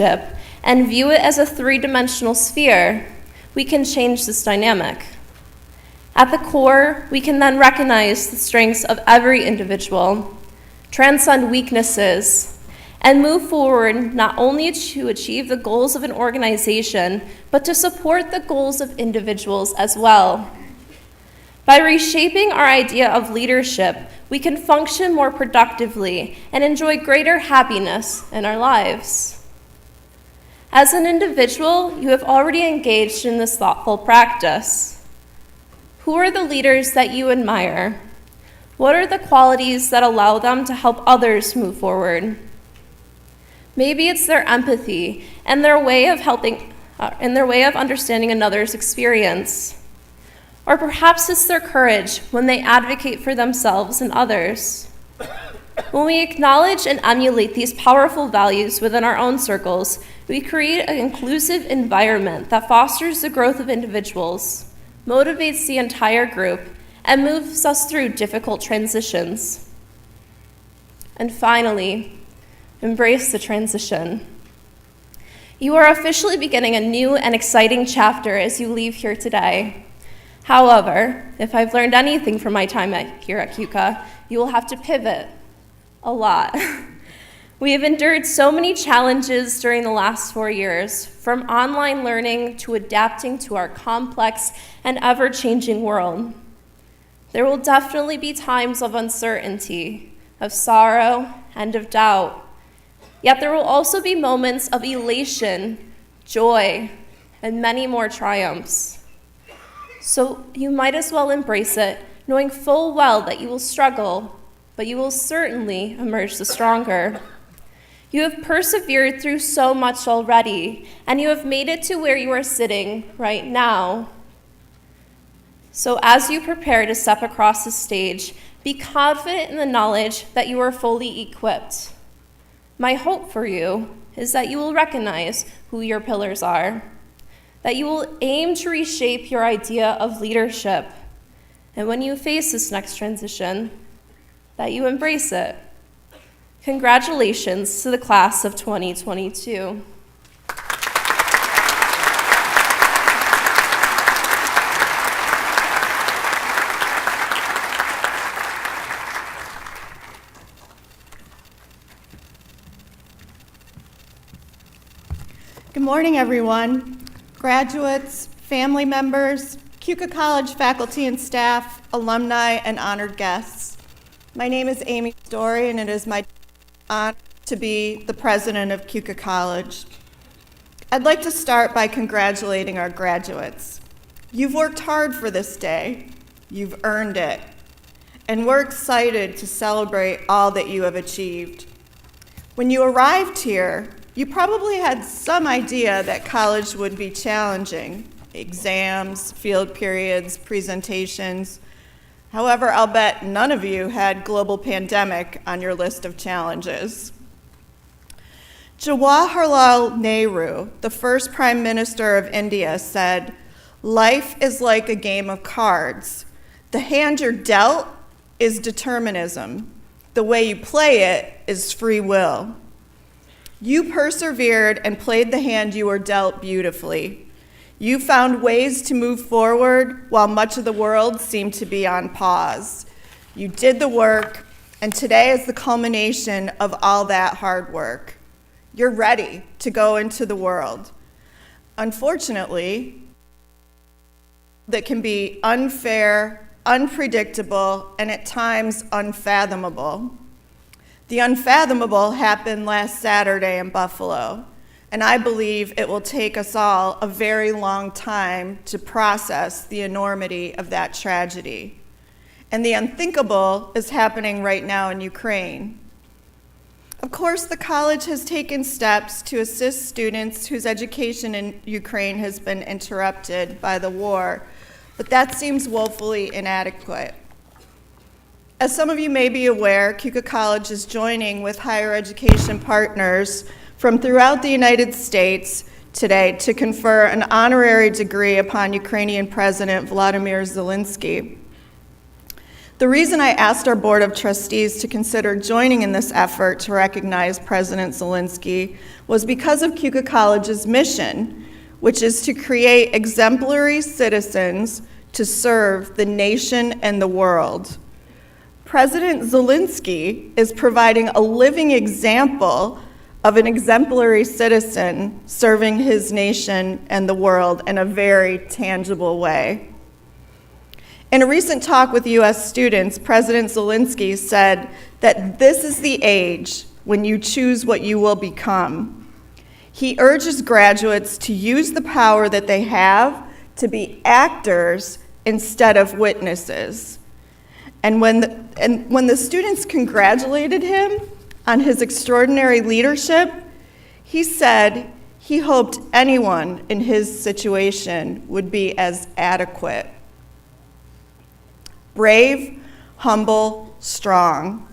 and view it as a three-dimensional sphere, we can change this dynamic. At the core, we can then recognize the strengths of every individual, transcend weaknesses, and move forward not only to achieve the goals of an organization, but to support the goals of individuals as well. By reshaping our idea of leadership, we can function more productively and enjoy greater happiness in our lives. As an individual, you have already engaged in this thoughtful practice. Who are the leaders that you admire? What are the qualities that allow them to help others move forward? Maybe it's their empathy and their way of understanding another's experience. Or perhaps it's their courage when they advocate for themselves and others. When we acknowledge and emulate these powerful values within our own circles, we create an inclusive environment that fosters the growth of individuals, motivates the entire group, and moves us through difficult transitions. And finally, embrace the transition. You are officially beginning a new and exciting chapter as you leave here today. However, if I've learned anything from my time here at Keuka, you will have to pivot a lot. We have endured so many challenges during the last 4 years, from online learning to adapting to our complex and ever-changing world. There will definitely be times of uncertainty, of sorrow, and of doubt. Yet there will also be moments of elation, joy, and many more triumphs. So you might as well embrace it, knowing full well that you will struggle, but you will certainly emerge the stronger. You have persevered through so much already, and you have made it to where you are sitting right now. So as you prepare to step across the stage, be confident in the knowledge that you are fully equipped. My hope for you is that you will recognize who your pillars are, that you will aim to reshape your idea of leadership, and when you face this next transition, that you embrace it. Congratulations to the class of 2022. Good morning, everyone. Graduates, family members, Keuka College faculty and staff, alumni, and honored guests. My name is Amy Story, and it is my honor to be the president of Keuka College. I'd like to start by congratulating our graduates. You've worked hard for this day. You've earned it. And we're excited to celebrate all that you have achieved. When you arrived here, you probably had some idea that college would be challenging. Exams, field periods, presentations. However, I'll bet none of you had global pandemic on your list of challenges. Jawaharlal Nehru, the first Prime Minister of India, said, "Life is like a game of cards. The hand you're dealt is determinism. The way you play it is free will." You persevered and played the hand you were dealt beautifully. You found ways to move forward while much of the world seemed to be on pause. You did the work, and today is the culmination of all that hard work. You're ready to go into the world. Unfortunately, that can be unfair, unpredictable, and at times unfathomable. The unfathomable happened last Saturday in Buffalo, and I believe it will take us all a very long time to process the enormity of that tragedy. And the unthinkable is happening right now in Ukraine. Of course, the college has taken steps to assist students whose education in Ukraine has been interrupted by the war, but that seems woefully inadequate. As some of you may be aware, Keuka College is joining with higher education partners from throughout the United States today to confer an honorary degree upon Ukrainian President Volodymyr Zelensky. The reason I asked our Board of Trustees to consider joining in this effort to recognize President Zelensky was because of Keuka College's mission, which is to create exemplary citizens to serve the nation and the world. President Zelensky is providing a living example of an exemplary citizen serving his nation and the world in a very tangible way. In a recent talk with U.S. students, President Zelensky said that this is the age when you choose what you will become. He urges graduates to use the power that they have to be actors instead of witnesses. And when the students congratulated him on his extraordinary leadership, he said he hoped anyone in his situation would be as adequate. Brave, humble, strong.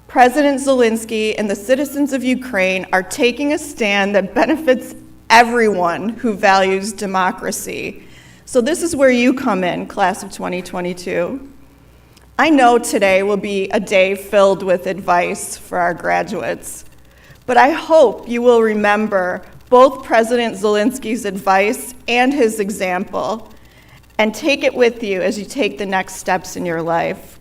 President Zelensky and the citizens of Ukraine are taking a stand that benefits everyone who values democracy. So this is where you come in, class of 2022. I know today will be a day filled with advice for our graduates, but I hope you will remember both President Zelensky's advice and his example, and take it with you as you take the next steps in your life.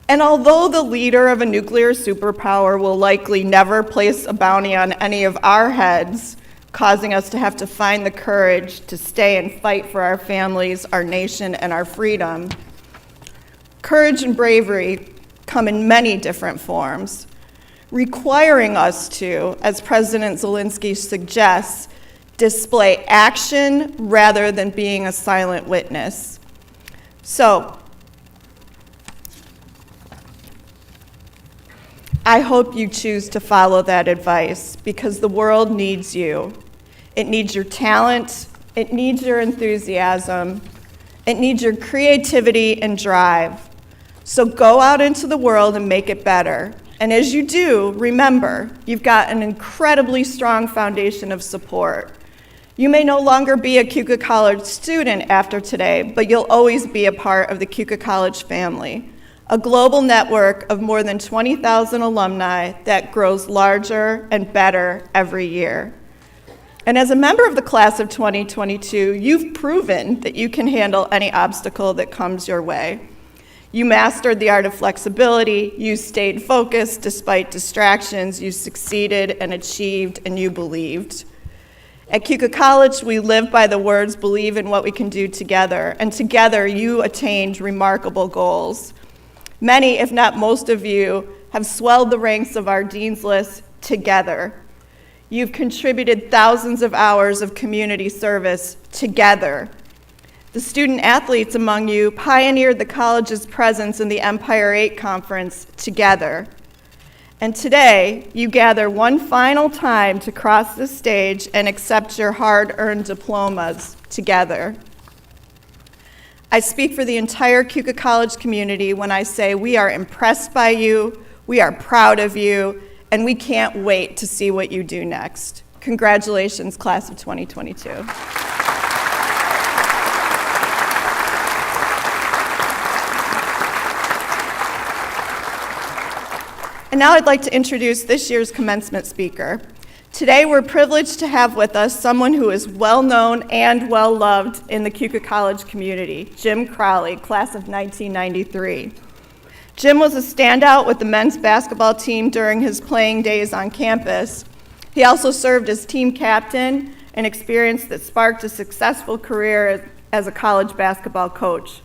And although the leader of a nuclear superpower will likely never place a bounty on any of our heads, causing us to have to find the courage to stay and fight for our families, our nation, and our freedom, courage and bravery come in many different forms, requiring us to, as President Zelensky suggests, display action rather than being a silent witness. So, I hope you choose to follow that advice because the world needs you. It needs your talent, it needs your enthusiasm, it needs your creativity and drive. So go out into the world and make it better. And as you do, remember, you've got an incredibly strong foundation of support. You may no longer be a Keuka College student after today, but you'll always be a part of the Keuka College family, a global network of more than 20,000 alumni that grows larger and better every year. And as a member of the class of 2022, you've proven that you can handle any obstacle that comes your way. You mastered the art of flexibility, you stayed focused despite distractions, you succeeded and achieved, and you believed. At Keuka College, we live by the words, believe in what we can do together, and together you attained remarkable goals. Many, if not most of you, have swelled the ranks of our Dean's List together. You've contributed thousands of hours of community service together. The student athletes among you pioneered the college's presence in the Empire 8 Conference together. And today, you gather one final time to cross the stage and accept your hard-earned diplomas together. I speak for the entire Keuka College community when I say we are impressed by you, we are proud of you, and we can't wait to see what you do next. Congratulations, class of 2022. And now I'd like to introduce this year's commencement speaker. Today we're privileged to have with us someone who is well-known and well-loved in the Keuka College community, Jim Crowley, class of 1993. Jim was a standout with the men's basketball team during his playing days on campus. He also served as team captain, an experience that sparked a successful career as a college basketball coach.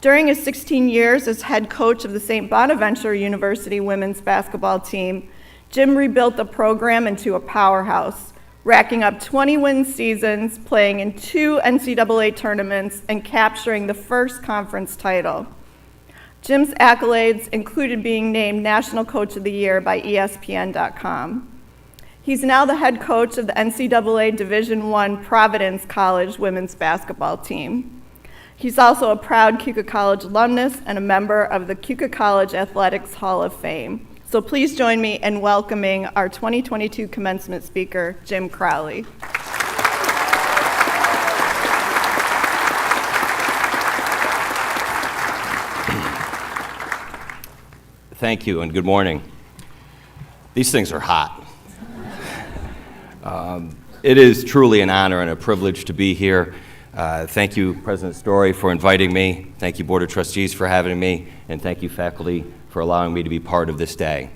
During his 16 years as head coach of the St. Bonaventure University women's basketball team, Jim rebuilt the program into a powerhouse, racking up 20-win seasons, playing in 2 NCAA tournaments, and capturing the first conference title. Jim's accolades included being named National Coach of the Year by ESPN.com. He's now the head coach of the NCAA Division I Providence College women's basketball team. He's also a proud Keuka College alumnus and a member of the Keuka College Athletics Hall of Fame. So please join me in welcoming our 2022 commencement speaker, Jim Crowley. Thank you, and good morning. These things are hot. It is truly an honor and a privilege to be here. Thank you, President Story, for inviting me. Thank you, Board of Trustees, for having me. And thank you, faculty, for allowing me to be part of this day.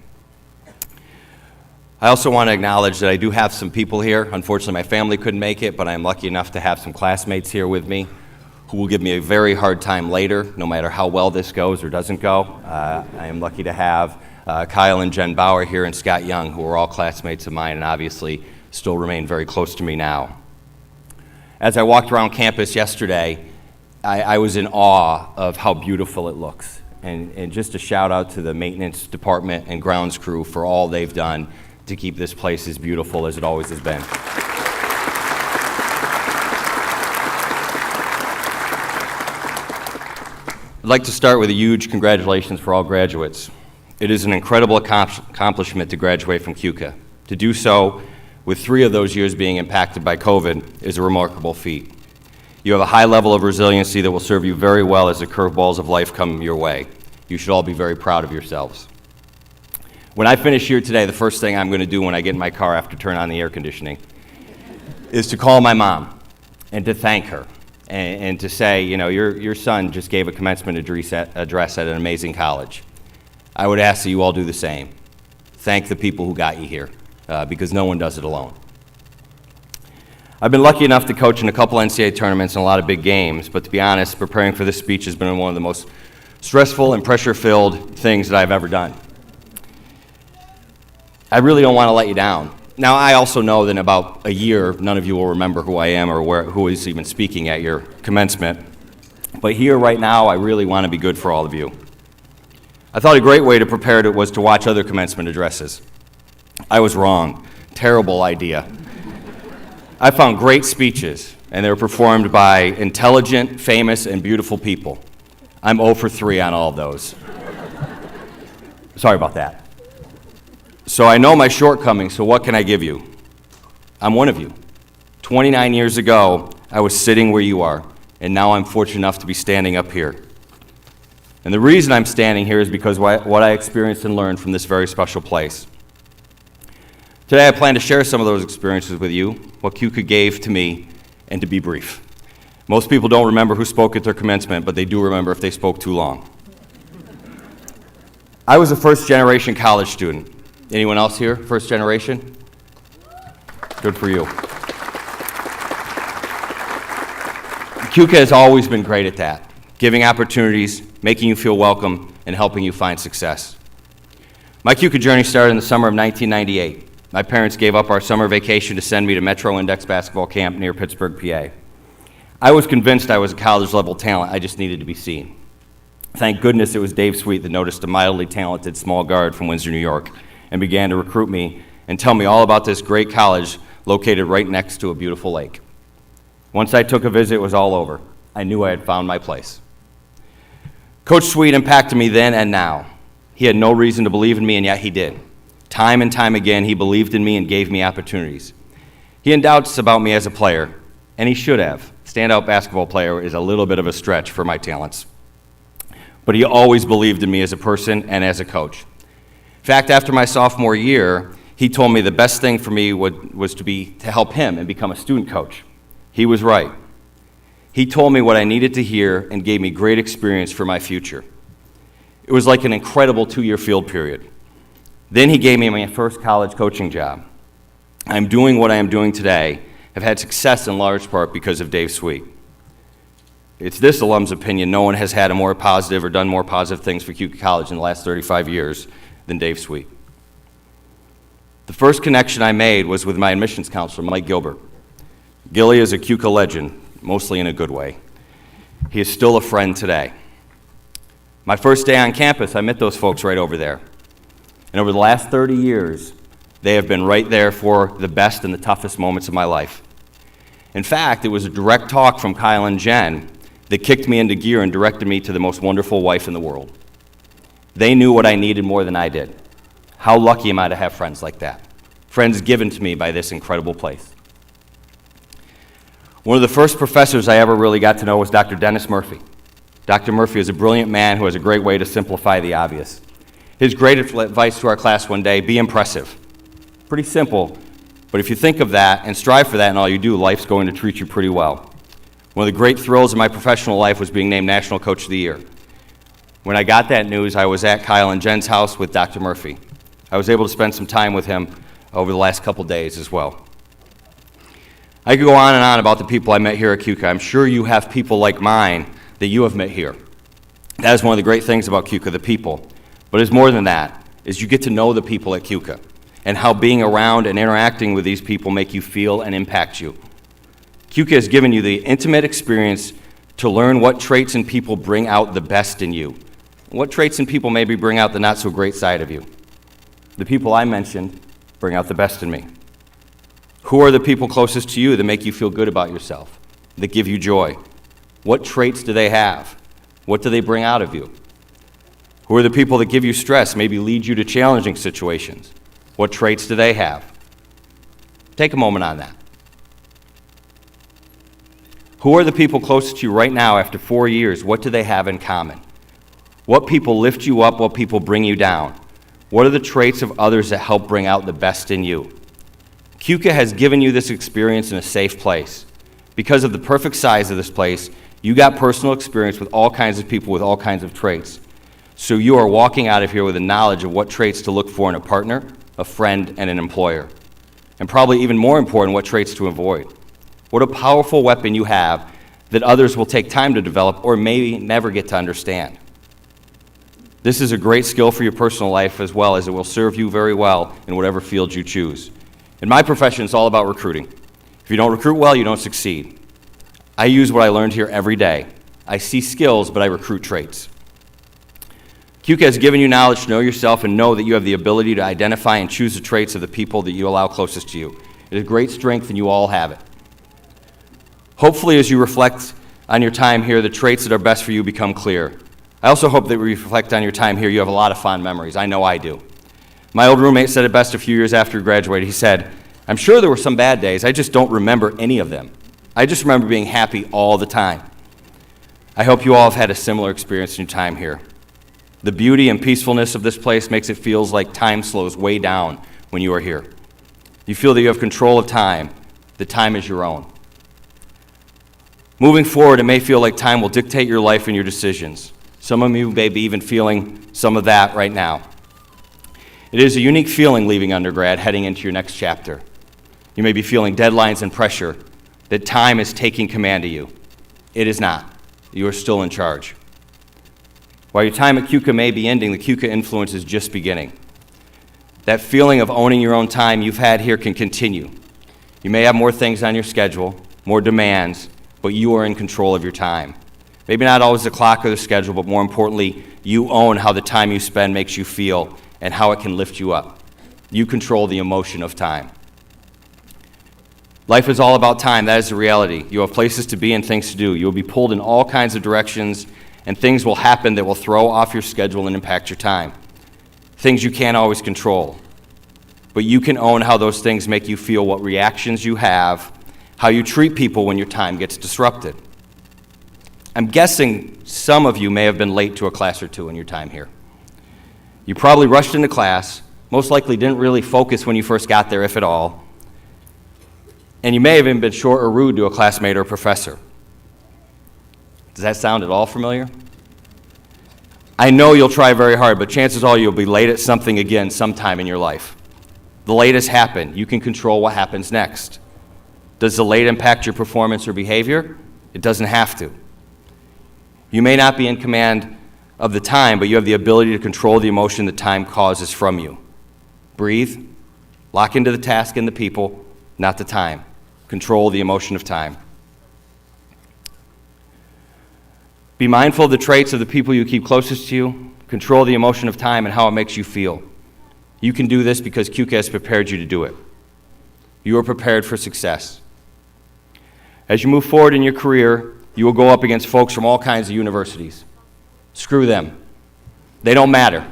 I also want to acknowledge that I do have some people here. Unfortunately, my family couldn't make it, but I'm lucky enough to have some classmates here with me who will give me a very hard time later, no matter how well this goes or doesn't go. I am lucky to have Kyle and Jen Bauer here and Scott Young, who are all classmates of mine and obviously still remain very close to me now. As I walked around campus yesterday, I was in awe of how beautiful it looks. And just a shout out to the maintenance department and grounds crew for all they've done to keep this place as beautiful as it always has been. I'd like to start with a huge congratulations for all graduates. It is an incredible accomplishment to graduate from Keuka. To do so, with 3 of those years being impacted by COVID, is a remarkable feat. You have a high level of resiliency that will serve you very well as the curveballs of life come your way. You should all be very proud of yourselves. When I finish here today, the first thing I'm going to do when I get in my car after turning on the air conditioning is to call my mom and to thank her. And to say, you know, your son just gave a commencement address at an amazing college. I would ask that you all do the same. Thank the people who got you here, because no one does it alone. I've been lucky enough to coach in a couple NCAA tournaments and a lot of big games, but to be honest, preparing for this speech has been one of the most stressful and pressure-filled things that I've ever done. I really don't want to let you down. Now, I also know that in about a year, none of you will remember who I am or who is even speaking at your commencement. But here, right now, I really want to be good for all of you. I thought a great way to prepare it was to watch other commencement addresses. I was wrong. Terrible idea. I found great speeches, and they were performed by intelligent, famous, and beautiful people. I'm 0 for 3 on all of those. Sorry about that. So I know my shortcomings, so what can I give you? I'm one of you. 29 years ago, I was sitting where you are, and now I'm fortunate enough to be standing up here. And the reason I'm standing here is because what I experienced and learned from this very special place. Today I plan to share some of those experiences with you, what Keuka gave to me, and to be brief. Most people don't remember who spoke at their commencement, but they do remember if they spoke too long. I was a first-generation college student. Anyone else here, first generation? Good for you. Keuka has always been great at that, giving opportunities, making you feel welcome, and helping you find success. My Keuka journey started in the summer of 1998. My parents gave up our summer vacation to send me to Metro Index basketball camp near Pittsburgh, PA. I was convinced I was a college-level talent, I just needed to be seen. Thank goodness it was Dave Sweet that noticed a mildly talented small guard from Windsor, New York, and began to recruit me and tell me all about this great college located right next to a beautiful lake. Once I took a visit, it was all over. I knew I had found my place. Coach Sweet impacted me then and now. He had no reason to believe in me, and yet he did. Time and time again, he believed in me and gave me opportunities. He had doubts about me as a player, and he should have. Standout basketball player is a little bit of a stretch for my talents. But he always believed in me as a person and as a coach. In fact, after my sophomore year, he told me the best thing for me was to help him and become a student coach. He was right. He told me what I needed to hear and gave me great experience for my future. It was like an incredible 2-year field period. Then he gave me my first college coaching job. I'm doing what I am doing today. I've had success in large part because of Dave Sweet. It's this alum's opinion no one has had a more positive or done more positive things for Keuka College in the last 35 years than Dave Sweet. The first connection I made was with my admissions counselor, Mike Gilbert. Gilly is a Keuka legend, mostly in a good way. He is still a friend today. My first day on campus, I met those folks right over there. And over the last 30 years, they have been right there for the best and the toughest moments of my life. In fact, it was a direct talk from Kyle and Jen that kicked me into gear and directed me to the most wonderful wife in the world. They knew what I needed more than I did. How lucky am I to have friends like that? Friends given to me by this incredible place. One of the first professors I ever really got to know was Dr. Dennis Murphy. Dr. Murphy is a brilliant man who has a great way to simplify the obvious. His great advice to our class one day, be impressive. Pretty simple, but if you think of that and strive for that in all you do, life's going to treat you pretty well. One of the great thrills of my professional life was being named National Coach of the Year. When I got that news, I was at Kyle and Jen's house with Dr. Murphy. I was able to spend some time with him over the last couple days as well. I could go on and on about the people I met here at Keuka. I'm sure you have people like mine that you have met here. That is one of the great things about Keuka, the people. But it's more than that, is you get to know the people at Keuka and how being around and interacting with these people make you feel and impact you. Keuka has given you the intimate experience to learn what traits and people bring out the best in you. What traits and people maybe bring out the not so great side of you. The people I mentioned bring out the best in me. Who are the people closest to you that make you feel good about yourself, that give you joy? What traits do they have? What do they bring out of you? Who are the people that give you stress, maybe lead you to challenging situations? What traits do they have? Take a moment on that. Who are the people closest to you right now after 4 years? What do they have in common? What people lift you up? What people bring you down? What are the traits of others that help bring out the best in you? Keuka has given you this experience in a safe place. Because of the perfect size of this place, you got personal experience with all kinds of people with all kinds of traits. So you are walking out of here with a knowledge of what traits to look for in a partner, a friend, and an employer. And probably even more important, what traits to avoid. What a powerful weapon you have that others will take time to develop or maybe never get to understand. This is a great skill for your personal life as well as it will serve you very well in whatever field you choose. In my profession, it's all about recruiting. If you don't recruit well, you don't succeed. I use what I learned here every day. I see skills, but I recruit traits. Keuka has given you knowledge to know yourself and know that you have the ability to identify and choose the traits of the people that you allow closest to you. It is a great strength, and you all have it. Hopefully, as you reflect on your time here, the traits that are best for you become clear. I also hope that when you reflect on your time here, you have a lot of fond memories. I know I do. My old roommate said it best a few years after he graduated. He said, "I'm sure there were some bad days. I just don't remember any of them. I just remember being happy all the time." I hope you all have had a similar experience in your time here. The beauty and peacefulness of this place makes it feel like time slows way down when you are here. You feel that you have control of time. The time is your own. Moving forward, it may feel like time will dictate your life and your decisions. Some of you may be even feeling some of that right now. It is a unique feeling leaving undergrad, heading into your next chapter. You may be feeling deadlines and pressure, that time is taking command of you. It is not. You are still in charge. While your time at Keuka may be ending, the Keuka influence is just beginning. That feeling of owning your own time you've had here can continue. You may have more things on your schedule, more demands, but you are in control of your time. Maybe not always the clock or the schedule, but more importantly, you own how the time you spend makes you feel and how it can lift you up. You control the emotion of time. Life is all about time. That is the reality. You have places to be and things to do. You will be pulled in all kinds of directions, and things will happen that will throw off your schedule and impact your time. Things you can't always control. But you can own how those things make you feel, what reactions you have, how you treat people when your time gets disrupted. I'm guessing some of you may have been late to a class or two in your time here. You probably rushed into class, most likely didn't really focus when you first got there, if at all, and you may have even been short or rude to a classmate or professor. Does that sound at all familiar? I know you'll try very hard, but chances are you'll be late at something again sometime in your life. The late has happened. You can control what happens next. Does the late impact your performance or behavior? It doesn't have to. You may not be in command of the time, but you have the ability to control the emotion that time causes from you. Breathe, lock into the task and the people, not the time. Control the emotion of time. Be mindful of the traits of the people you keep closest to you. Control the emotion of time and how it makes you feel. You can do this because Keuka has prepared you to do it. You are prepared for success. As you move forward in your career, you will go up against folks from all kinds of universities. Screw them. They don't matter.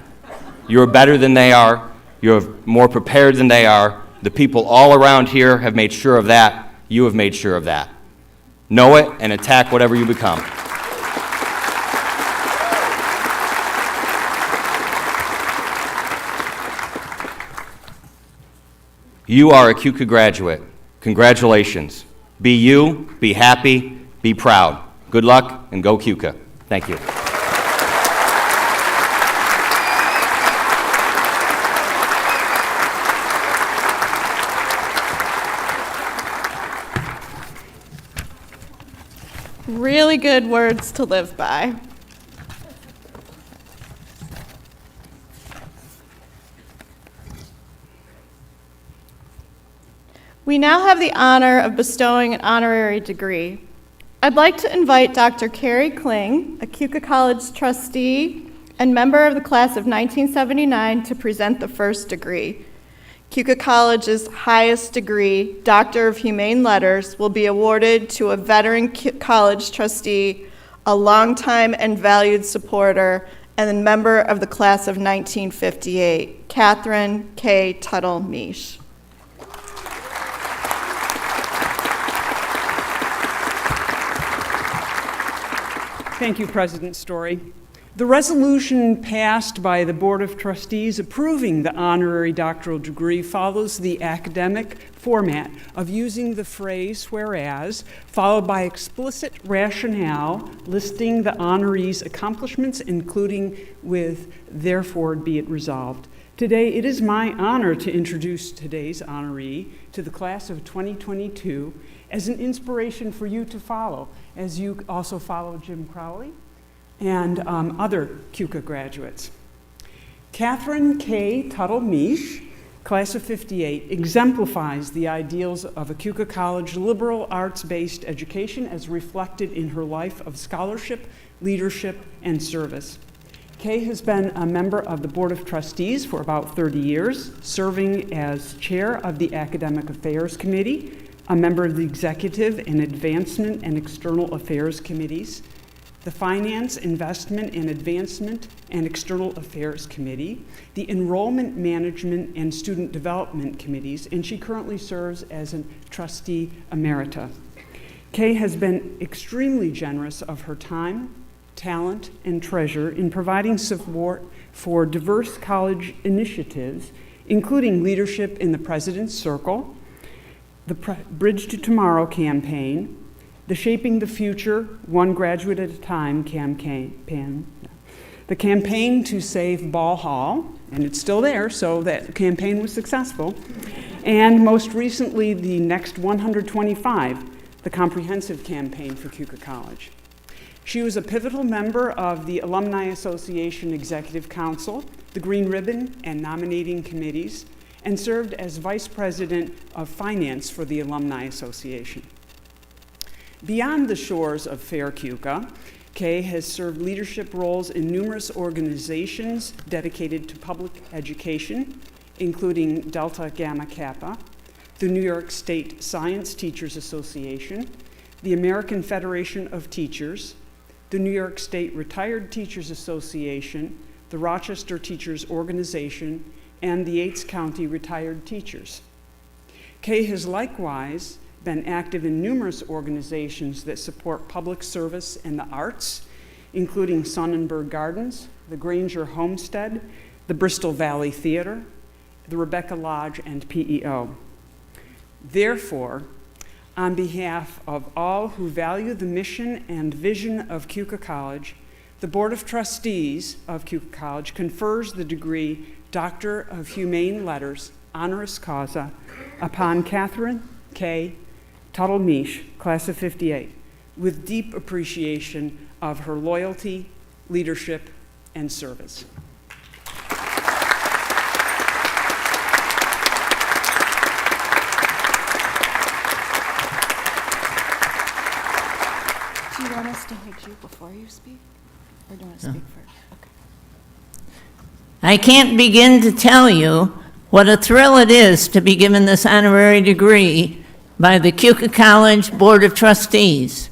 You're better than they are. You're more prepared than they are. The people all around here have made sure of that. You have made sure of that. Know it and attack whatever you become. You are a Keuka graduate. Congratulations. Be you, be happy, be proud. Good luck, and go Keuka. Thank you. Really good words to live by. We now have the honor of bestowing an honorary degree. I'd like to invite Dr. Carrie Kling, a Keuka College trustee and member of the class of 1979, to present the first degree. Keuka College's highest degree, Doctor of Humane Letters, will be awarded to a veteran college trustee, a longtime and valued supporter, and a member of the class of 1958, Catherine K. Tuttle-Meesh. Thank you, President Story. The resolution passed by the Board of Trustees approving the honorary doctoral degree follows the academic format of using the phrase "whereas," followed by explicit rationale listing the honoree's accomplishments, including with "therefore be it resolved." Today, it is my honor to introduce today's honoree to the class of 2022 as an inspiration for you to follow, as you also follow Jim Crowley and other Keuka graduates. Catherine K. Tuttle-Meesh, class of 58, exemplifies the ideals of a Keuka College liberal arts-based education as reflected in her life of scholarship, leadership, and service. Kay has been a member of the Board of Trustees for about 30 years, serving as chair of the Academic Affairs Committee, a member of the Executive and Advancement and External Affairs Committees, the Finance, Investment, and Advancement and External Affairs Committee, the Enrollment Management and Student Development Committees, and she currently serves as a trustee emerita. Kay has been extremely generous of her time, talent, and treasure in providing support for diverse college initiatives, including leadership in the President's Circle, the Bridge to Tomorrow campaign, the Shaping the Future, One Graduate at a Time campaign, the campaign to save Ball Hall, and it's still there, so that campaign was successful, and most recently, the Next 125, the comprehensive campaign for Keuka College. She was a pivotal member of the Alumni Association Executive Council, the Green Ribbon and nominating committees, and served as Vice President of Finance for the Alumni Association. Beyond the shores of fair Keuka, Kay has served leadership roles in numerous organizations dedicated to public education, including Delta Gamma Kappa, the New York State Science Teachers Association, the American Federation of Teachers, the New York State Retired Teachers Association, the Rochester Teachers Organization, and the Yates County Retired Teachers. Kay has likewise been active in numerous organizations that support public service and the arts, including Sonnenberg Gardens, the Granger Homestead, the Bristol Valley Theater, the Rebecca Lodge, and PEO. Therefore, on behalf of all who value the mission and vision of Keuka College, the Board of Trustees of Keuka College confers the degree Doctor of Humane Letters, honoris causa, upon Catherine K. Tuttle-Meesh, class of 58, with deep appreciation of her loyalty, leadership, and service. Do you want us to hug you before you speak? Or do you want to speak first? Okay. I can't begin to tell you what a thrill it is to be given this honorary degree by the Keuka College Board of Trustees.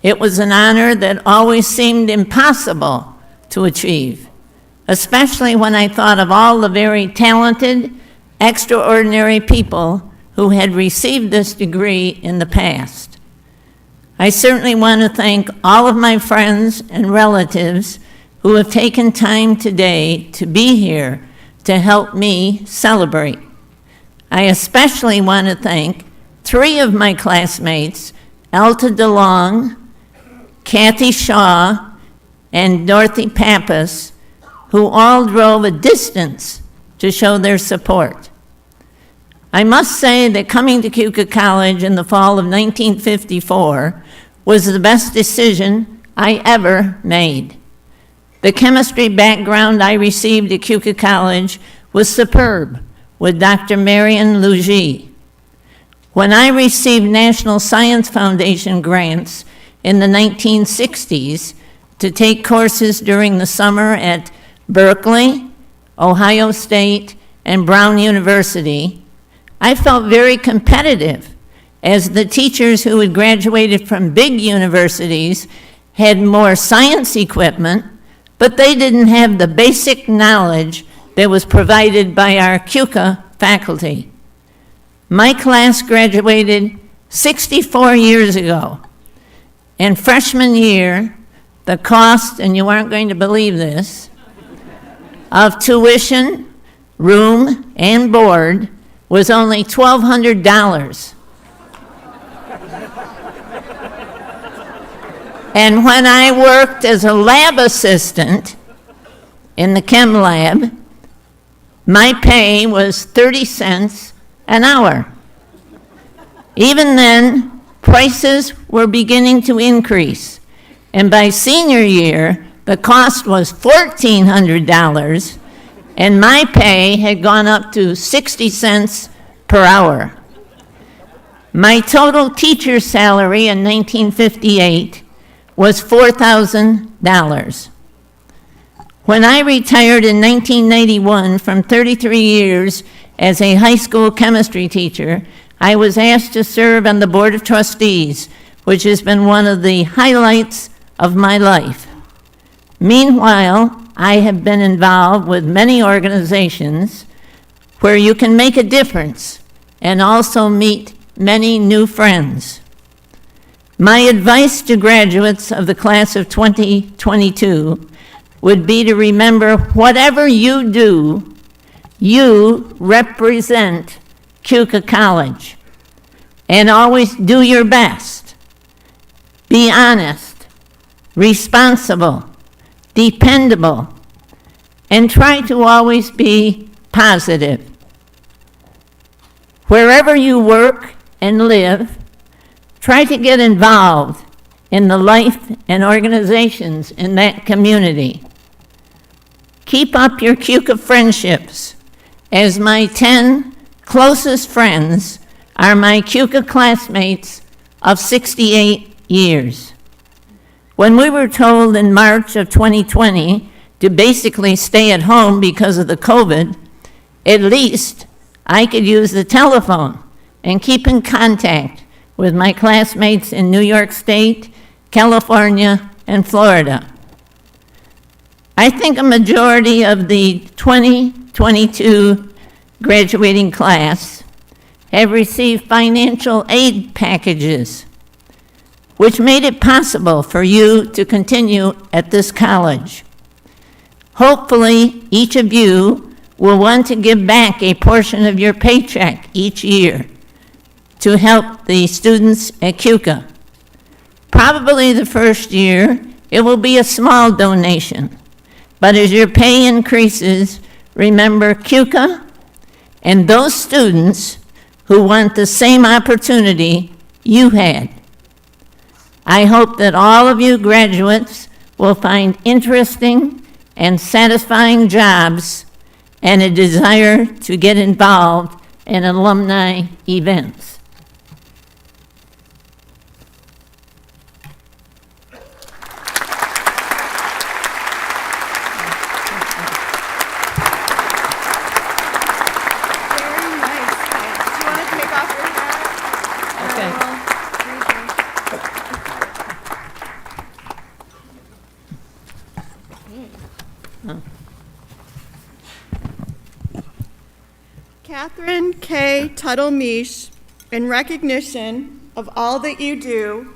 It was an honor that always seemed impossible to achieve, especially when I thought of all the very talented, extraordinary people who had received this degree in the past. I certainly want to thank all of my friends and relatives who have taken time today to be here to help me celebrate. I especially want to thank 3 of my classmates, Elta DeLong, Kathy Shaw, and Dorothy Pappas, who all drove a distance to show their support. I must say that coming to Keuka College in the fall of 1954 was the best decision I ever made. The chemistry background I received at Keuka College was superb with Dr. Marion Lugie. When I received National Science Foundation grants in the 1960s to take courses during the summer at Berkeley, Ohio State, and Brown University, I felt very competitive as the teachers who had graduated from big universities had more science equipment, but they didn't have the basic knowledge that was provided by our Keuka faculty. My class graduated 64 years ago, and freshman year, the cost, and you aren't going to believe this, of tuition, room, and board was only $1,200. And when I worked as a lab assistant in the chem lab, my pay was 30 cents an hour. Even then, prices were beginning to increase, and by senior year, the cost was $1,400, and my pay had gone up to 60 cents per hour. My total teacher salary in 1958 was $4,000. When I retired in 1991 from 33 years as a high school chemistry teacher, I was asked to serve on the Board of Trustees, which has been one of the highlights of my life. Meanwhile, I have been involved with many organizations where you can make a difference and also meet many new friends. My advice to graduates of the class of 2022 would be to remember whatever you do, you represent Keuka College, and always do your best. Be honest, responsible, dependable, and try to always be positive. Wherever you work and live, try to get involved in the life and organizations in that community. Keep up your Keuka friendships, as my 10 closest friends are my Keuka classmates of 68 years. When we were told in March of 2020 to basically stay at home because of the COVID, at least I could use the telephone and keep in contact with my classmates in New York State, California, and Florida. I think a majority of the 2022 graduating class have received financial aid packages, which made it possible for you to continue at this college. Hopefully, each of you will want to give back a portion of your paycheck each year to help the students at Keuka. Probably the first year, it will be a small donation, but as your pay increases, remember Keuka and those students who want the same opportunity you had. I hope that all of you graduates will find interesting and satisfying jobs and a desire to get involved in alumni events. Very nice. Do you want to take off your hat? Okay. Catherine K. Tuttle-Misch, in recognition of all that you do,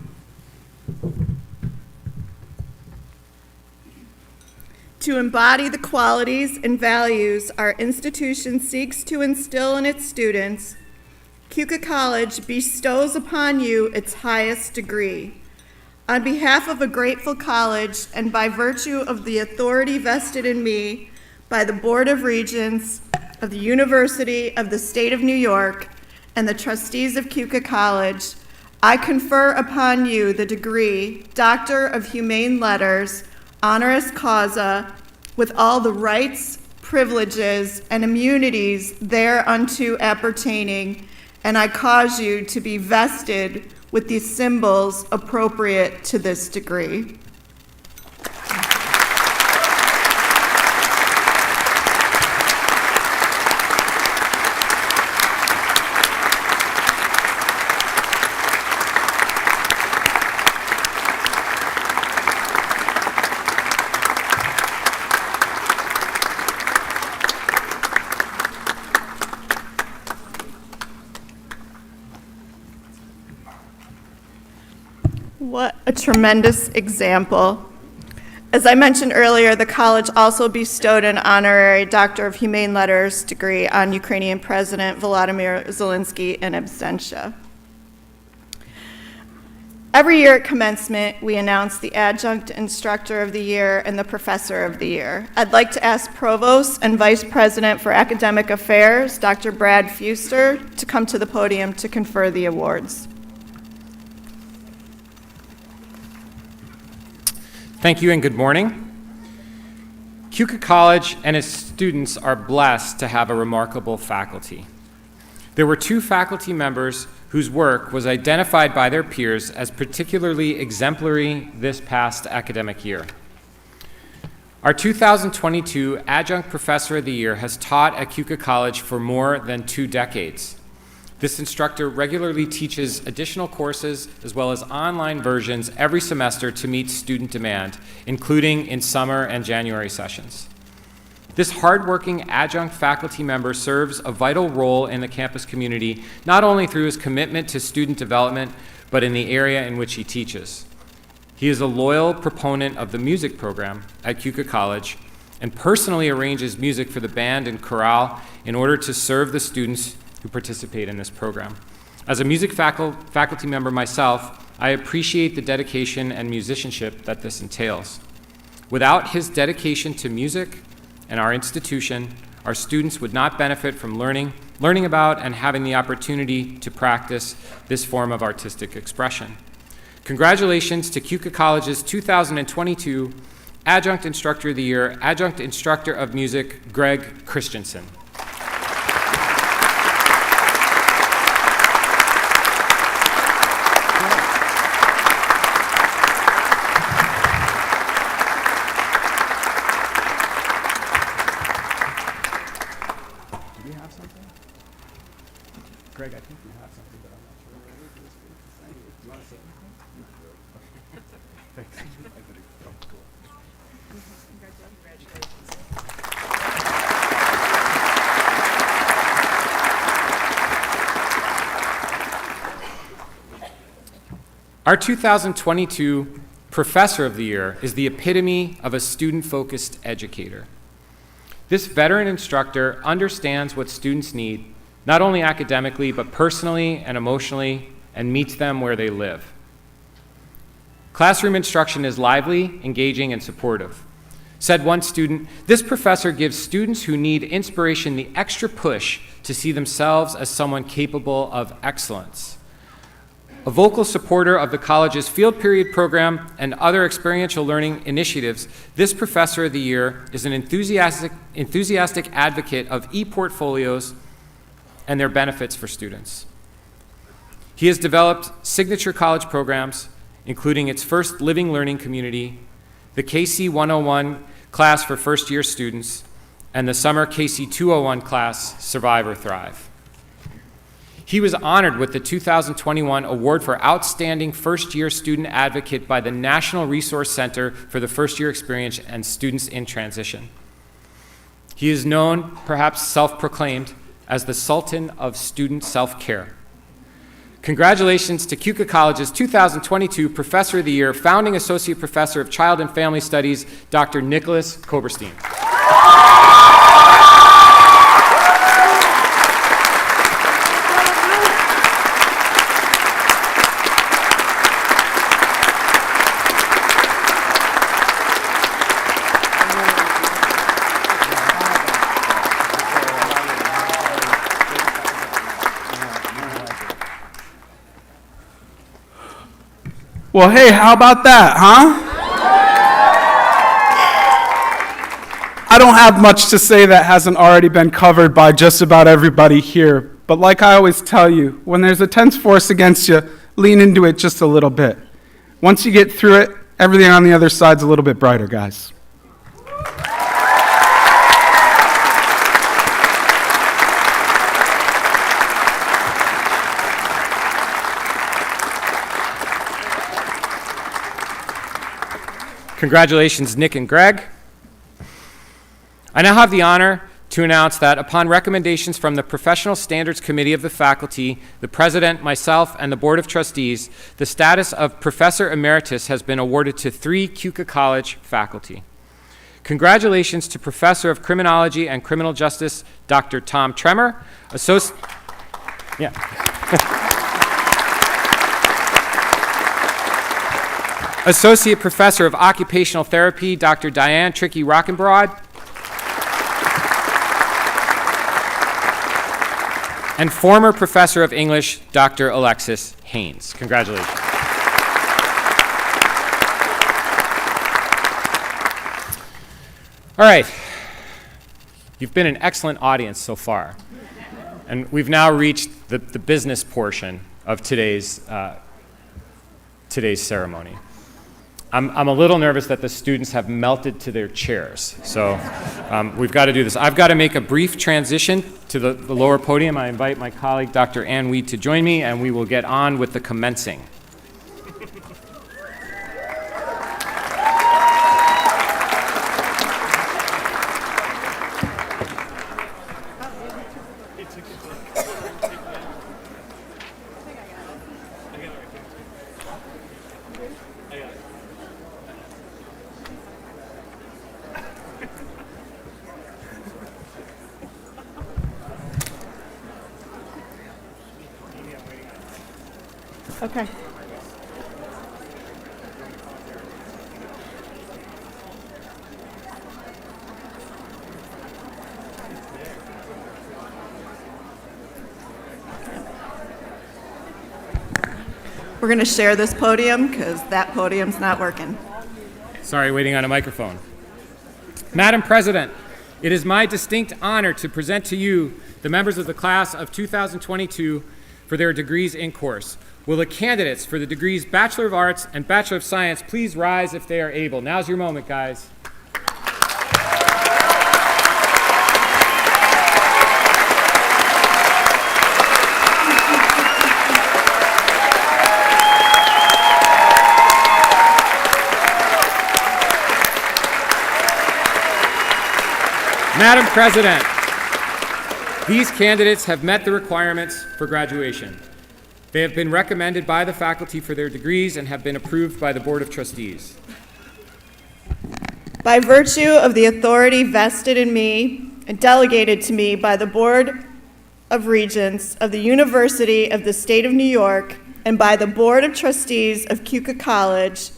To embody the qualities and values our institution seeks to instill in its students, Keuka College bestows upon you its highest degree. On behalf of a grateful college and by virtue of the authority vested in me by the Board of Regents of the University of the State of New York and the trustees of Keuka College, I confer upon you the degree Doctor of Humane Letters, honoris causa, with all the rights, privileges, and immunities thereunto appertaining, and I cause you to be vested with the symbols appropriate to this degree. What a tremendous example. As I mentioned earlier, the college also bestowed an honorary Doctor of Humane Letters degree on Ukrainian President Volodymyr Zelensky in absentia. Every year at commencement, we announce the Adjunct Instructor of the Year and the Professor of the Year. I'd like to ask Provost and Vice President for Academic Affairs, Dr. Brad Fuster, to come to the podium to confer the awards. Thank you and good morning. Keuka College and its students are blessed to have a remarkable faculty. There were 2 faculty members whose work was identified by their peers as particularly exemplary this past academic year. Our 2022 Adjunct Professor of the Year has taught at Keuka College for more than 2 decades. This instructor regularly teaches additional courses as well as online versions every semester to meet student demand, including in summer and January sessions. This hardworking adjunct faculty member serves a vital role in the campus community, not only through his commitment to student development, but in the area in which he teaches. He is a loyal proponent of the music program at Keuka College and personally arranges music for the band and chorale in order to serve the students who participate in this program. As a music faculty member myself, I appreciate the dedication and musicianship that this entails. Without his dedication to music and our institution, our students would not benefit from learning about and having the opportunity to practice this form of artistic expression. Congratulations to Keuka College's 2022 Adjunct Instructor of the Year, Adjunct Instructor of Music, Greg Christensen. Greg, I think you have something, but I'm not sure. Do you want to say anything? Our 2022 Professor of the Year is the epitome of a student-focused educator. This veteran instructor understands what students need, not only academically, but personally and emotionally, and meets them where they live. Classroom instruction is lively, engaging, and supportive. Said one student, "This professor gives students who need inspiration the extra push to see themselves as someone capable of excellence." A vocal supporter of the college's field period program and other experiential learning initiatives, this Professor of the Year is an enthusiastic advocate of e-portfolios and their benefits for students. He has developed signature college programs, including its first living learning community, the KC 101 class for first-year students, and the summer KC 201 class, Survive or Thrive. He was honored with the 2021 Award for Outstanding First-Year Student Advocate by the National Resource Center for the First-Year Experience and Students in Transition. He is known, perhaps self-proclaimed, as the Sultan of Student Self-Care. Congratulations to Keuka College's 2022 Professor of the Year, Founding Associate Professor of Child and Family Studies, Dr. Nicholas Koberstein. Well, hey, how about that, huh? I don't have much to say that hasn't already been covered by just about everybody here. But like I always tell you, when there's a tense force against you, lean into it just a little bit. Once you get through it, everything on the other side's a little bit brighter, guys. Congratulations, Nick and Greg. I now have the honor to announce that upon recommendations from the Professional Standards Committee of the faculty, the President, myself, and the Board of Trustees, the status of Professor Emeritus has been awarded to 3 Keuka College faculty. Congratulations to Professor of Criminology and Criminal Justice, Dr. Tom Tremor, Associate Professor of Occupational Therapy, Dr. Diane Tricky Rockenbrod, and former Professor of English, Dr. Alexis Haynes. Congratulations. All right. You've been an excellent audience so far. And we've now reached the business portion of today's ceremony. I'm a little nervous that the students have melted to their chairs. So we've got to do this. I've got to make a brief transition to the lower podium. I invite my colleague, Dr. Ann Weed, to join me, and we will get on with the commencing. Okay. We're going to share this podium because that podium's not working. Sorry, waiting on a microphone. Madam President, it is my distinct honor to present to you the members of the class of 2022 for their degrees in course. Will the candidates for the degrees Bachelor of Arts and Bachelor of Science please rise if they are able? Now's your moment, guys. Madam President, these candidates have met the requirements for graduation. They have been recommended by the faculty for their degrees and have been approved by the Board of Trustees. By virtue of the authority vested in me and delegated to me by the Board of Regents of the University of the State of New York and by the Board of Trustees of Keuka College,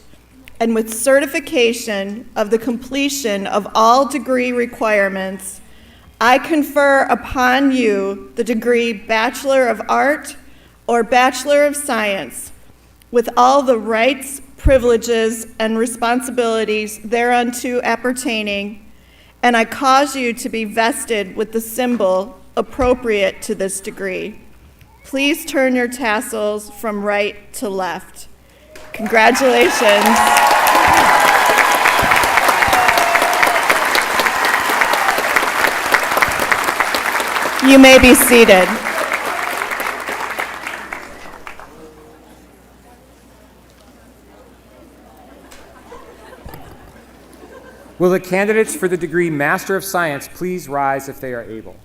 and with certification of the completion of all degree requirements, I confer upon you the degree Bachelor of Art or Bachelor of Science, with all the rights, privileges, and responsibilities thereunto appertaining, and I cause you to be vested with the symbol appropriate to this degree. Please turn your tassels from right to left. Congratulations. You may be seated. Will the candidates for the degree Master of Science please rise if they are able?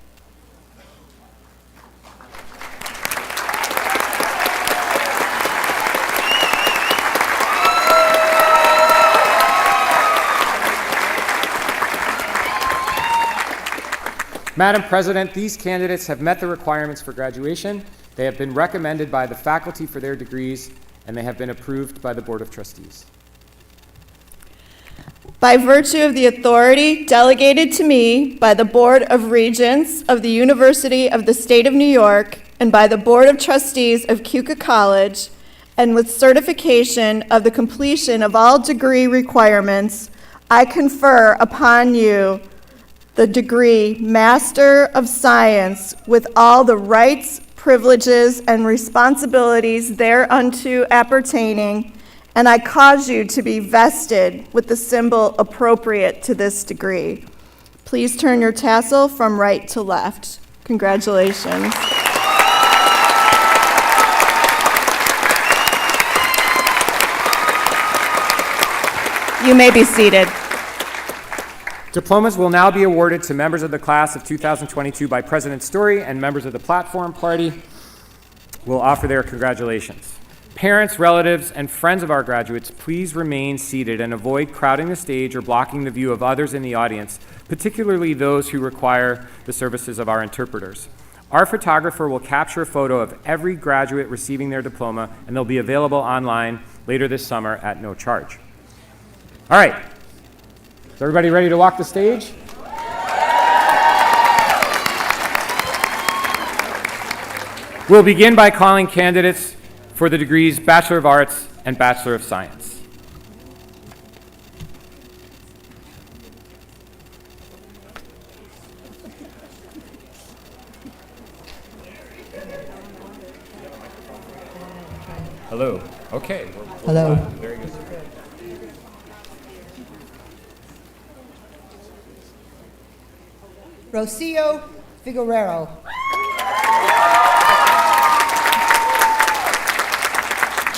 Madam President, these candidates have met the requirements for graduation. They have been recommended by the faculty for their degrees, and they have been approved by the Board of Trustees. By virtue of the authority delegated to me by the Board of Regents of the University of the State of New York and by the Board of Trustees of Keuka College, and with certification of the completion of all degree requirements, I confer upon you the degree Master of Science with all the rights, privileges, and responsibilities thereunto appertaining, and I cause you to be vested with the symbol appropriate to this degree. Please turn your tassel from right to left. Congratulations. You may be seated. Diplomas will now be awarded to members of the class of 2022 by President Story, and members of the platform party will offer their congratulations. Parents, relatives, and friends of our graduates, please remain seated and avoid crowding the stage or blocking the view of others in the audience, particularly those who require the services of our interpreters. Our photographer will capture a photo of every graduate receiving their diploma, and they'll be available online later this summer at no charge. All right, is everybody ready to walk the stage? We'll begin by calling candidates for the degrees Bachelor of Arts and Bachelor of Science. Hello. Okay. Hello. Very good. Rocio Figueroa.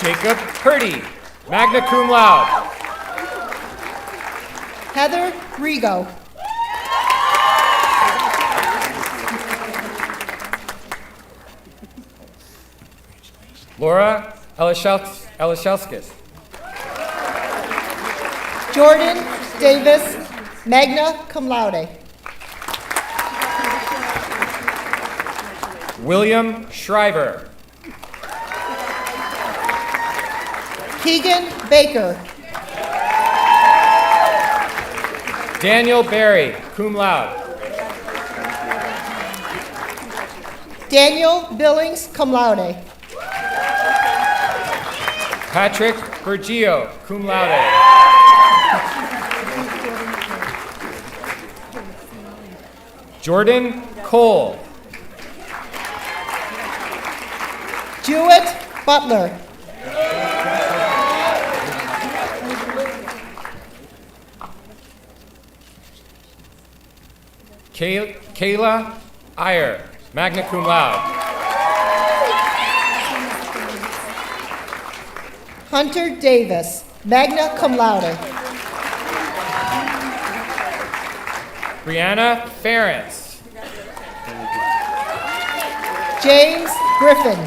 Jacob Purdy, magna cum laude. Heather Rigo. Laura Elishelskas. Jordan Davis, magna cum laude. William Schreiber. Keegan Baker. Daniel Berry, cum laude. Daniel Billings, cum laude. Patrick Bergio, cum laude. Jordan Cole. Jewett Butler. Kayla Iyer, magna cum laude. Hunter Davis, magna cum laude. Brianna Ferentz. James Griffin.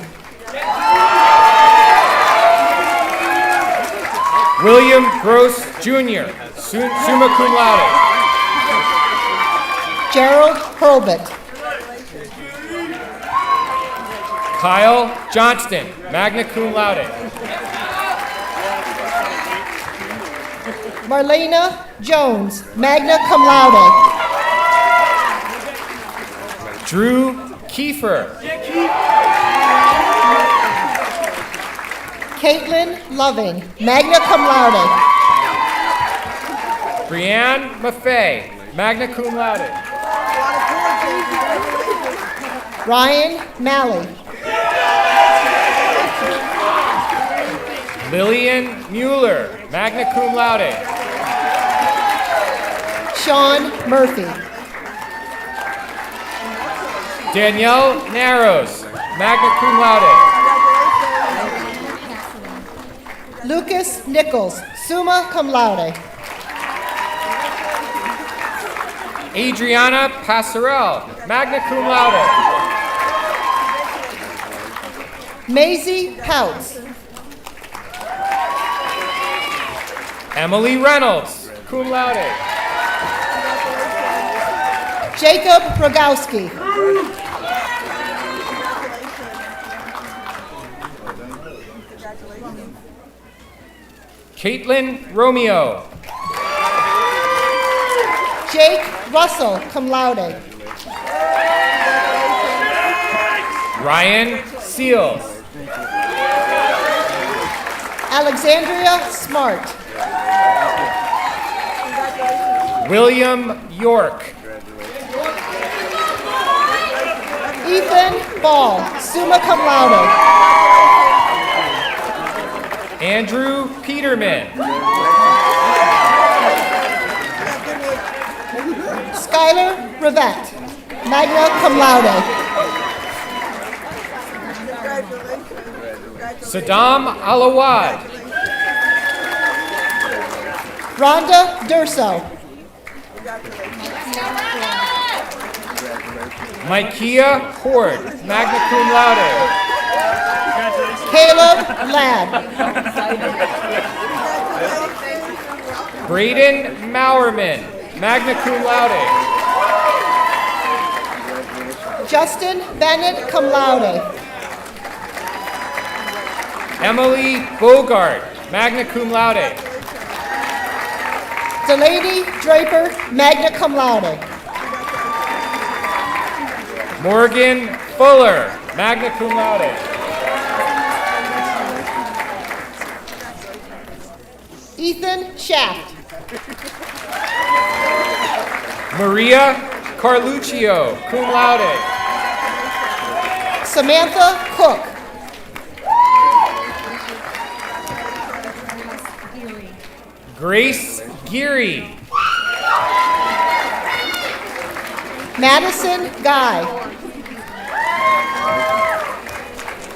William Gross Jr., summa cum laude. Gerald Hurlbut. Kyle Johnston, magna cum laude. Marlena Jones, magna cum laude. Drew Kiefer. Caitlin Loving, magna cum laude. Brianne Maffei, magna cum laude. Ryan Malley. Lillian Mueller, magna cum laude. Sean Murphy. Danielle Narrows, magna cum laude. Lucas Nichols, summa cum laude. Adriana Passerell, magna cum laude. Maisie Pouts. Emily Reynolds, cum laude. Jacob Rogowski. Caitlin Romeo. Jake Russell, cum laude. Ryan Seals. Alexandria Smart. William York. Ethan Ball, summa cum laude. Andrew Peterman. Skylar Rivette, magna cum laude. Saddam Alawad. Rhonda Durso. Micaiah Horde, magna cum laude. Caleb Ladd. Braden Mowerman, magna cum laude. Justin Bennett, cum laude. Emily Bogart, magna cum laude. Delaney Draper, magna cum laude. Morgan Fuller, magna cum laude. Ethan Shaft. Maria Carluccio, cum laude. Samantha Cook. Grace Geary. Madison Guy.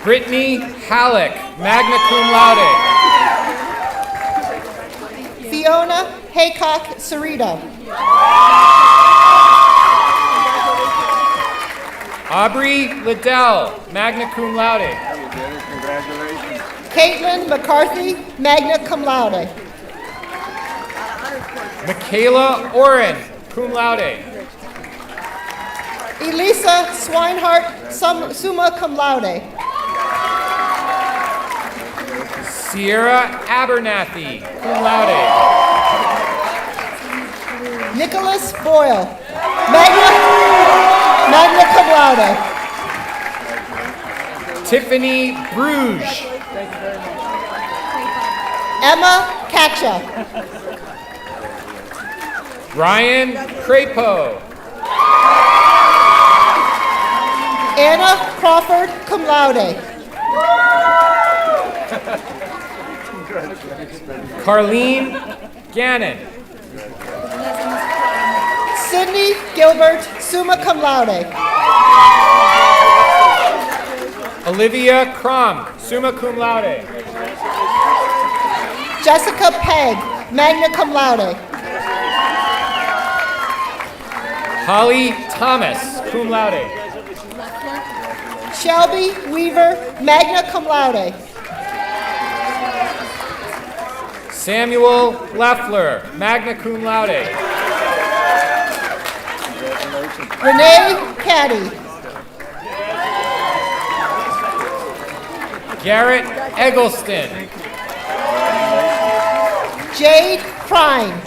Brittany Halleck, magna cum laude. Fiona Haycock Cerrito. Aubrey Liddell, magna cum laude. Caitlin McCarthy, magna cum laude. Michaela Oren, cum laude. Elisa Swinehart, summa cum laude. Sierra Abernathy, cum laude. Nicholas Boyle, magna cum laude. Tiffany Bruges. Emma Kacha. Ryan Crapo. Anna Crawford, cum laude. Carlene Gannon. Sydney Gilbert, summa cum laude. Olivia Crom, summa cum laude. Jessica Pegg, magna cum laude. Holly Thomas, cum laude. Shelby Weaver, magna cum laude. Samuel Leffler, magna cum laude. Renee Caddy. Garrett Eggleston. Jade Prime.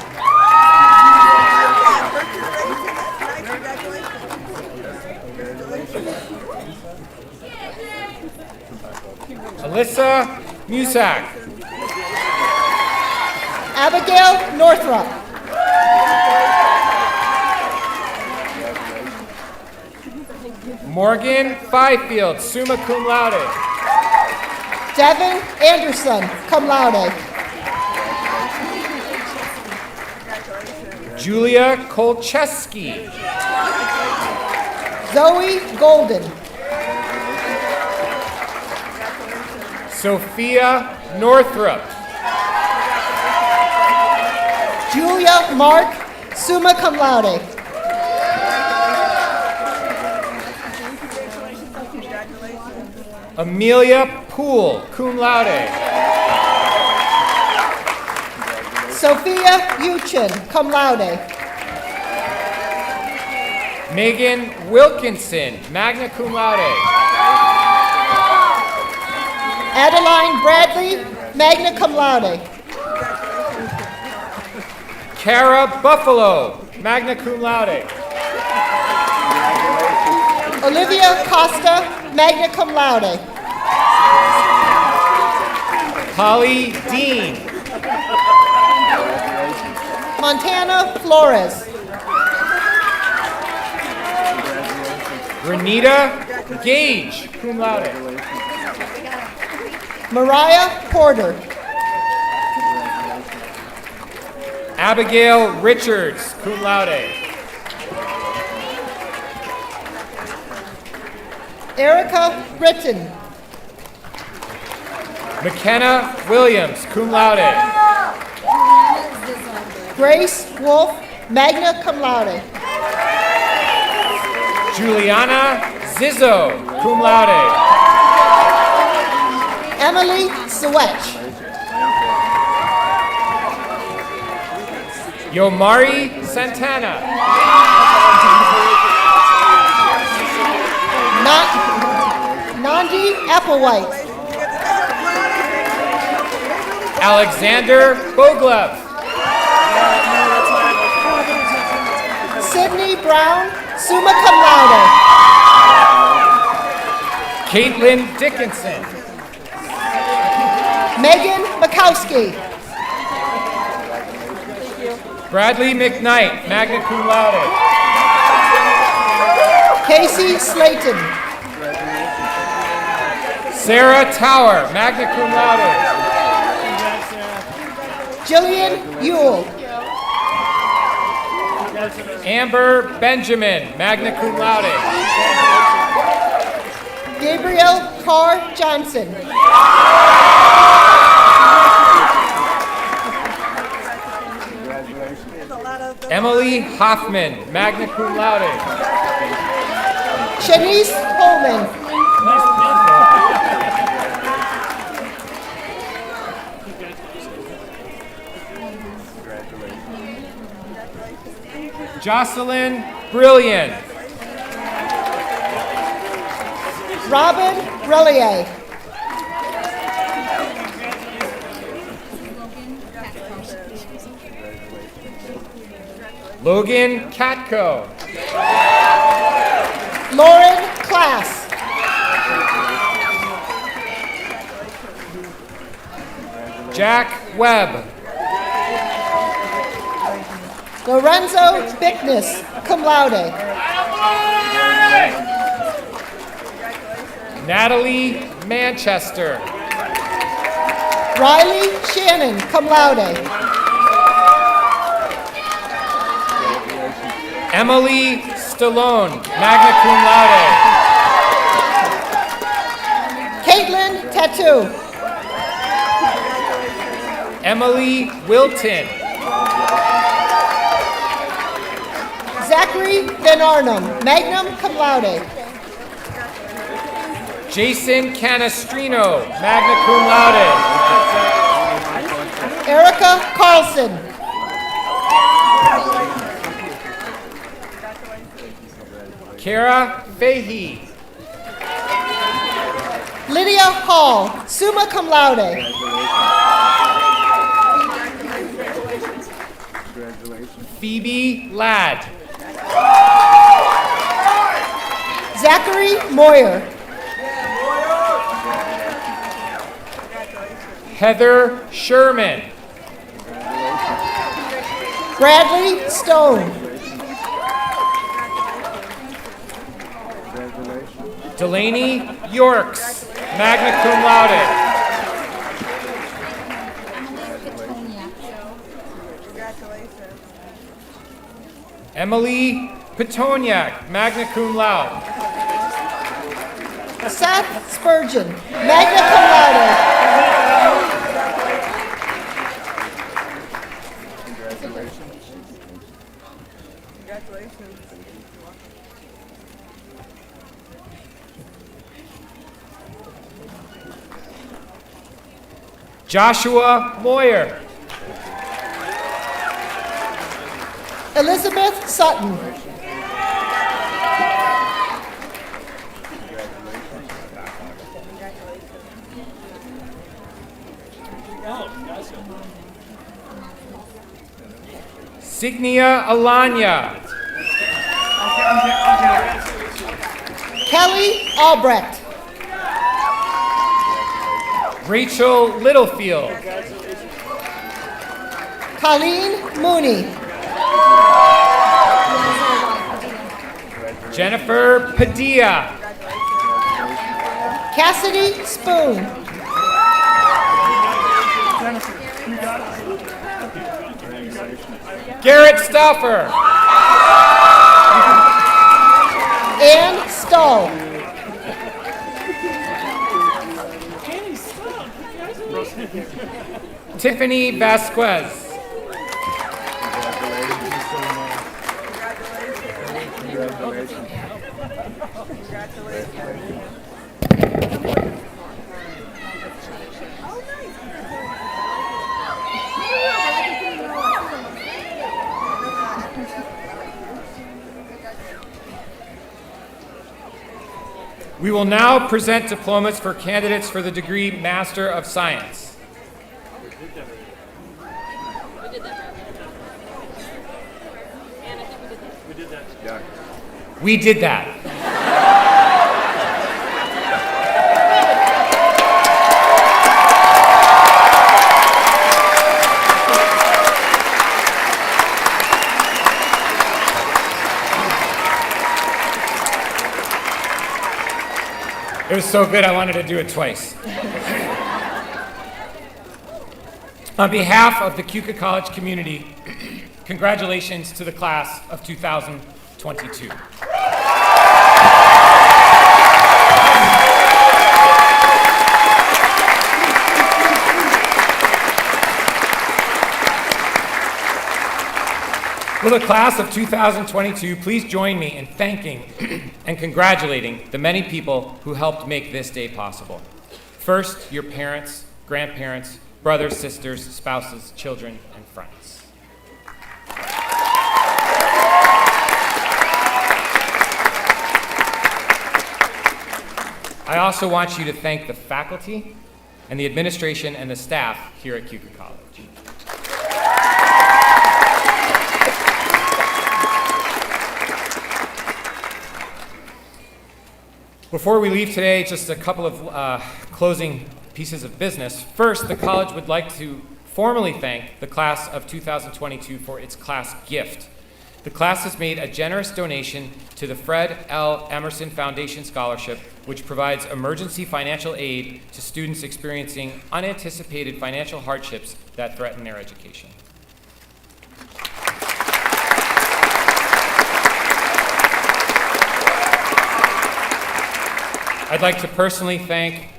Alyssa Musak. Abigail Northrup. Morgan Fifield, summa cum laude. Devin Anderson, cum laude. Julia Kolcheski. Zoe Golden. Sophia Northrup. Julia Mark, summa cum laude. Amelia Poole, cum laude. Sophia Uchin, cum laude. Megan Wilkinson, magna cum laude. Adeline Bradley, magna cum laude. Kara Buffalo, magna cum laude. Olivia Costa, magna cum laude. Holly Dean. Montana Flores. Renita Gage, cum laude. Mariah Porter. Abigail Richards, cum laude. Erica Britton. McKenna Williams, cum laude. Grace Wolf, magna cum laude. Juliana Zizzo, cum laude. Emily Sawech. Yomari Santana. Nandi Applewhite. Alexander Boglev. Sydney Brown, summa cum laude. Caitlin Dickinson. Megan Makowski. Bradley McKnight, magna cum laude. Casey Slayton. Sarah Tower, magna cum laude. Jillian Ewell. Amber Benjamin, magna cum laude. Gabriel Carr Johnson. Emily Hoffman, magna cum laude. Shanice Holman. Jocelyn Brilliant. Robin Relier. Logan Katko. Lauren Class. Jack Webb. Lorenzo Bickness, cum laude. Natalie Manchester. Riley Shannon, cum laude. Emily Stallone, magna cum laude. Caitlin Tattoo. Emily Wilton. Zachary Van Arnhem, magnum cum laude. Jason Canestrino, magna cum laude. Erica Carlson. Kara Fahey. Lydia Hall, summa cum laude. Phoebe Ladd. Zachary Moyer. Heather Sherman. Bradley Stone. Delaney Yorks, magna cum laude. Emily Petoniak, magna cum laude. Seth Spurgeon, magna cum laude. Joshua Moyer. Elizabeth Sutton. Signia Alanya. Kelly Albrecht. Rachel Littlefield. Colleen Mooney. Jennifer Padilla. Cassidy Spoon. Garrett Stauffer. Ann Stoll. Tiffany Vasquez. We will now present diplomas for candidates for the degree Master of Science. We did that. It was so good, I wanted to do it twice. On behalf of the Keuka College community, congratulations to the class of 2022. Will the class of 2022 please join me in thanking and congratulating the many people who helped make this day possible? First, your parents, grandparents, brothers, sisters, spouses, children, and friends. I also want you to thank the faculty and the administration and the staff here at Keuka College. Before we leave today, just a couple of closing pieces of business. First, the college would like to formally thank the class of 2022 for its class gift. The class has made a generous donation to the Fred L. Emerson Foundation Scholarship, which provides emergency financial aid to students experiencing unanticipated financial hardships that threaten their education. I'd like to personally thank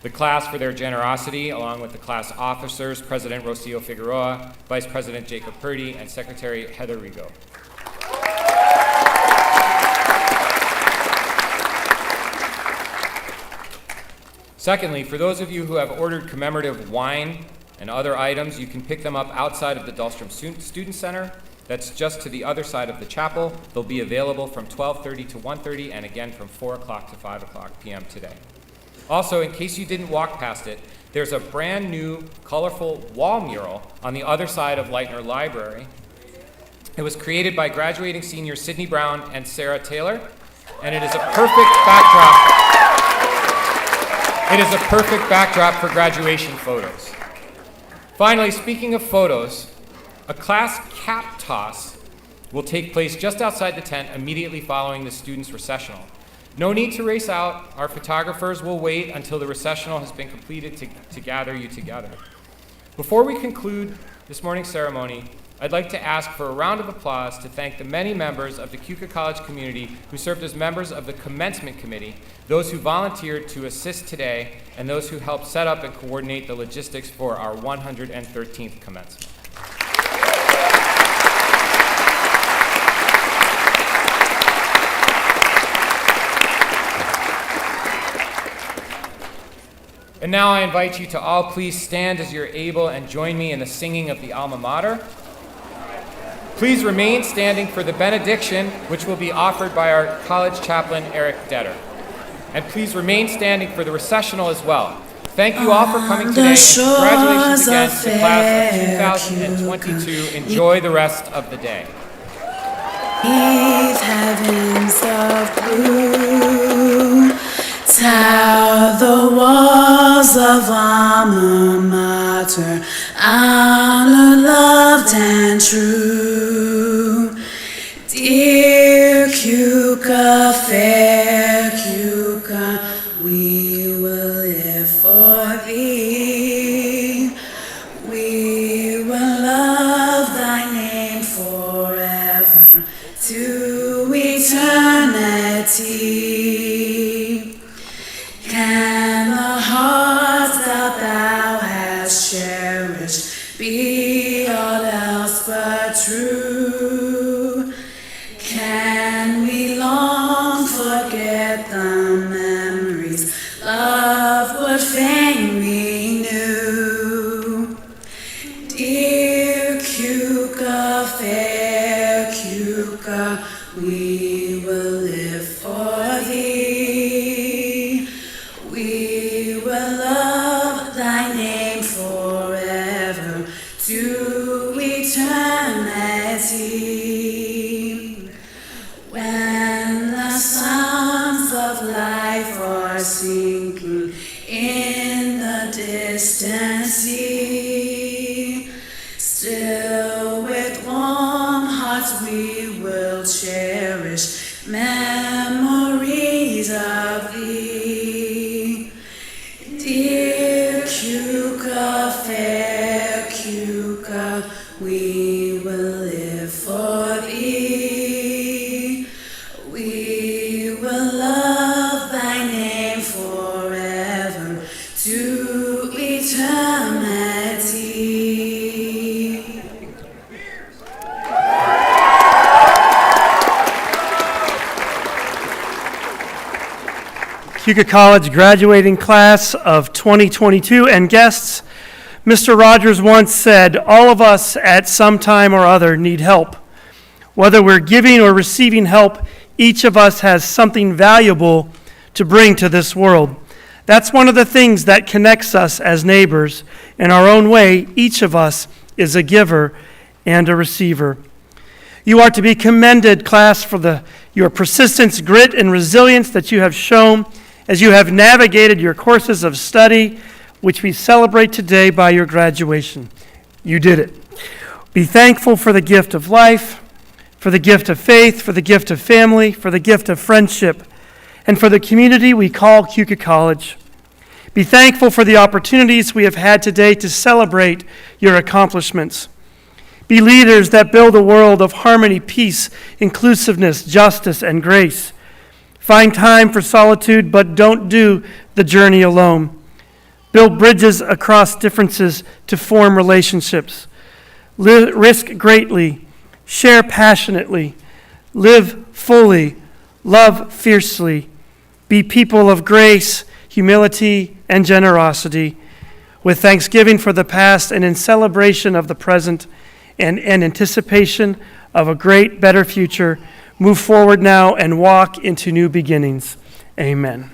the class for their generosity, along with the class officers, President Rocio Figueroa, Vice President Jacob Purdy, and Secretary Heather Rigo. Secondly, for those of you who have ordered commemorative wine and other items, you can pick them up outside of the Dahlstrom Student Center. That's just to the other side of the chapel. They'll be available from 12:30 to 1:30 and again from 4 o'clock to 5 o'clock p.m. today. Also, in case you didn't walk past it, there's a brand new colorful wall mural on the other side of Leitner Library. It was created by graduating seniors Sydney Brown and Sarah Taylor, and it is a perfect backdrop. It is a perfect backdrop for graduation photos. Finally, speaking of photos, a class cap toss will take place just outside the tent immediately following the students' recessional. No need to race out. Our photographers will wait until the recessional has been completed to gather you together. Before we conclude this morning's ceremony, I'd like to ask for a round of applause to thank the many members of the Keuka College community who served as members of the Commencement Committee, those who volunteered to assist today, and those who helped set up and coordinate the logistics for our 113th commencement. And now I invite you to all please stand as you're able and join me in the singing of the Alma Mater. Please remain standing for the benediction, which will be offered by our college chaplain, Eric Detter. And please remain standing for the recessional as well. Thank you all for coming today, and congratulations again to the class of 2022. Enjoy the rest of the day. Beneath heavens of blue, tower the walls of alma mater, honor, loved and true. Dear Keuka, fair Keuka, we will live for thee. We will love thy name forever to eternity. Can the hearts that thou hast cherished be aught else but true? Can we long forget the memories love would fain renew? Dear Keuka, fair Keuka, we will live for thee. We will love thy name forever to eternity. When the suns of life are sinking in the distant sea, still with warm hearts we will cherish memories of thee. Dear Keuka, fair Keuka, we will live for thee. We will love thy name forever to eternity. Keuka College graduating class of 2022 and guests, Mr. Rogers once said, all of us at some time or other need help. Whether we're giving or receiving help, each of us has something valuable to bring to this world. That's one of the things that connects us as neighbors. In our own way, each of us is a giver and a receiver. You are to be commended, class, for your persistence, grit, and resilience that you have shown as you have navigated your courses of study, which we celebrate today by your graduation. You did it. Be thankful for the gift of life, for the gift of faith, for the gift of family, for the gift of friendship, and for the community we call Keuka College. Be thankful for the opportunities we have had today to celebrate your accomplishments. Be leaders that build a world of harmony, peace, inclusiveness, justice, and grace. Find time for solitude, but don't do the journey alone. Build bridges across differences to form relationships. Risk greatly, share passionately, live fully, love fiercely. Be people of grace, humility, and generosity, with thanksgiving for the past and in celebration of the present and anticipation of a great, better future. Move forward now and walk into new beginnings. Amen.